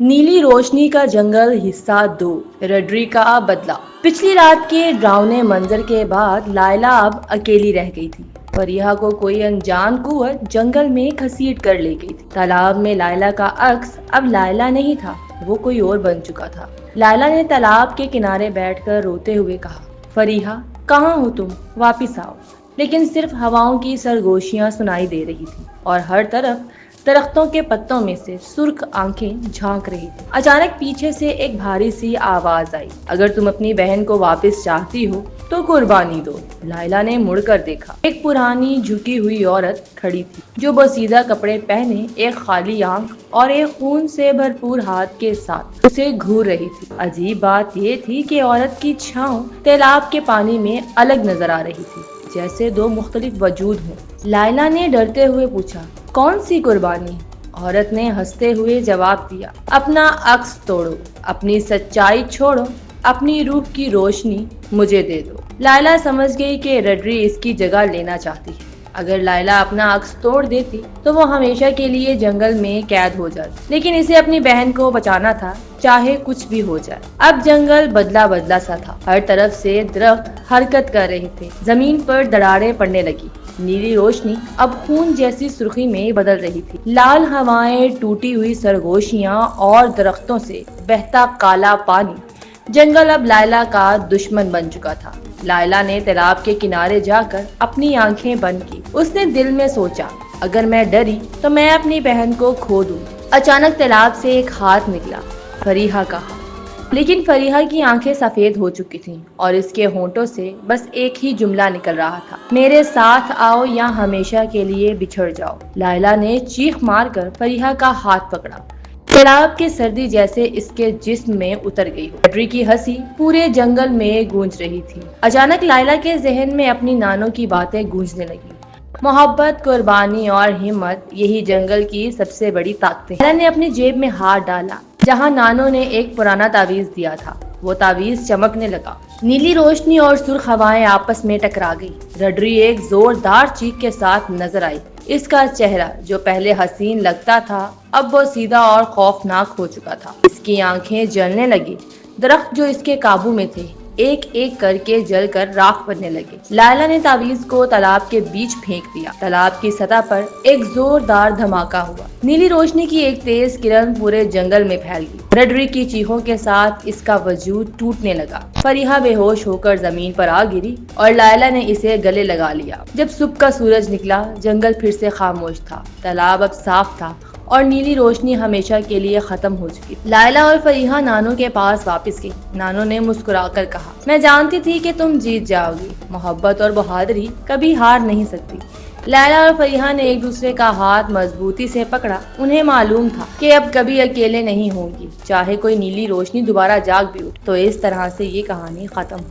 نیلی روشنی کا جنگل حصہ 2 رڈری کا بدلہ۔ پچھلی رات کے ڈراؤنے منظر کے بعد لائلہ اب اکیلی رہ گئی تھی۔ فریحہ کو کوئی انجان قوت جنگل میں گھسیٹ کر لے گئی تھی۔ تالاب میں لائلہ کا عکس اب لائلہ نہیں تھا، وہ کوئی اور بن چکا تھا۔ لائلہ نے تالاب کے کنارے بیٹھ کر روتے ہوئے کہا، فریحہ کہاں ہو تم؟ واپس آؤ۔ لیکن صرف ہواؤں کی سرگوشیاں سنائی دے رہی تھی اور ہر طرف درختوں کے پتوں میں سے سرخ آنکھیں جھانک رہی تھی۔ اچانک پیچھے سے ایک بھاری سی آواز آئی، اگر تم اپنی بہن کو واپس چاہتی ہو تو قربانی دو۔ لائلہ نے مڑ کر دیکھا، ایک پرانی جھکی ہوئی عورت کھڑی تھی جو بوسیدہ کپڑے پہنے، ایک خالی آنکھ اور ایک خون سے بھرپور ہاتھ کے ساتھ اسے گھور رہی تھی۔ عجیب بات یہ تھی کہ عورت کی چھاؤں تالاب کے پانی میں الگ نظر آ رہی تھی، جیسے دو مختلف وجود ہوں۔ لائلہ نے ڈرتے ہوئے پوچھا، کون سی قربانی؟ عورت نے ہنستے ہوئے جواب دیا، اپنا عکس توڑو، اپنی سچائی چھوڑو، اپنی روح کی روشنی مجھے دے دو۔ لائلہ سمجھ گئی کہ رڈری اس کی جگہ لینا چاہتی ہے۔ اگر لائلہ اپنا عکس توڑ دیتی تو وہ ہمیشہ کے لیے جنگل میں قید ہو جاتی، لیکن اسے اپنی بہن کو بچانا تھا، چاہے کچھ بھی ہو جائے۔ اب جنگل بدلا بدلا سا تھا، ہر طرف سے درخت حرکت کر رہے تھے، زمین پر دراڑیں پڑنے لگی، نیلی روشنی اب خون جیسی سرخی میں بدل رہی تھی۔ لال ہوائیں، ٹوٹی ہوئی سرگوشیاں اور درختوں سے بہتا کالا پانی، جنگل اب لائلہ کا دشمن بن چکا تھا۔ لائلہ نے تالاب کے کنارے جا کر اپنی آنکھیں بند کی۔ اس نے دل میں سوچا، اگر میں ڈری تو میں اپنی بہن کو کھو دوں۔ اچانک تالاب سے ایک ہاتھ نکلا، فریحہ کا ہاتھ۔ لیکن فریحہ کی آنکھیں سفید ہو چکی تھیں اور اس کے ہونٹوں سے بس ایک ہی جملہ نکل رہا تھا، میرے ساتھ آؤ یا ہمیشہ کے لیے بچھڑ جاؤ۔ لائلہ نے چیخ مار کر فریحہ کا ہاتھ پکڑا، تالاب کی سردی جیسے اس کے جسم میں اتر گئی ہو۔ رڈری کی ہنسی پورے جنگل میں گونج رہی تھی۔ اچانک لائلہ کے ذہن میں اپنی نانوں کی باتیں گونجنے لگی، محبت، قربانی اور ہمت، یہی جنگل کی سب سے بڑی طاقتیں ہیں۔ لائلہ نے اپنی جیب میں ہاتھ ڈالا جہاں نانوں نے ایک پرانا تعویذ دیا تھا، وہ تعویذ چمکنے لگا۔ نیلی روشنی اور سرخ ہوائیں آپس میں ٹکرا گئی۔ رڈری ایک زوردار چیخ کے ساتھ نظر آئی۔ اس کا چہرہ جو پہلے حسین لگتا تھا اب وہ سیدھا اور خوفناک ہو چکا تھا۔ اس کی آنکھیں جلنے لگی، درخت جو اس کے قابو میں تھے ایک ایک کر کے جل کر راکھ بننے لگے۔ لائلہ نے تعویذ کو تالاب کے بیچ پھینک دیا۔ تالاب کی سطح پر ایک زوردار دھماکہ ہوا، نیلی روشنی کی ایک تیز کرن پورے جنگل میں پھیل گئی۔ رڈری کی چیخوں کے ساتھ اس کا وجود ٹوٹنے لگا۔ فریحہ بے ہوش ہو کر زمین پر آ گری اور لائلہ نے اسے گلے لگا لیا۔ جب صبح کا سورج نکلا، جنگل پھر سے خاموش تھا، تالاب اب صاف تھا اور نیلی روشنی ہمیشہ کے لیے ختم ہو چکی۔ لائلہ اور فریحہ نانوں کے پاس واپس گئی۔ نانوں نے مسکرا کر کہا، میں جانتی تھی کہ تم جیت جاؤ گی، محبت اور بہادری کبھی ہار نہیں سکتی۔ لائلہ اور فریحہ نے ایک دوسرے کا ہاتھ مضبوطی سے پکڑا، انہیں معلوم تھا کہ اب کبھی اکیلے نہیں ہوں گی، چاہے کوئی نیلی روشنی دوبارہ جاگ بھی اٹھے۔ تو اس طرح سے یہ کہانی ختم ہوئی۔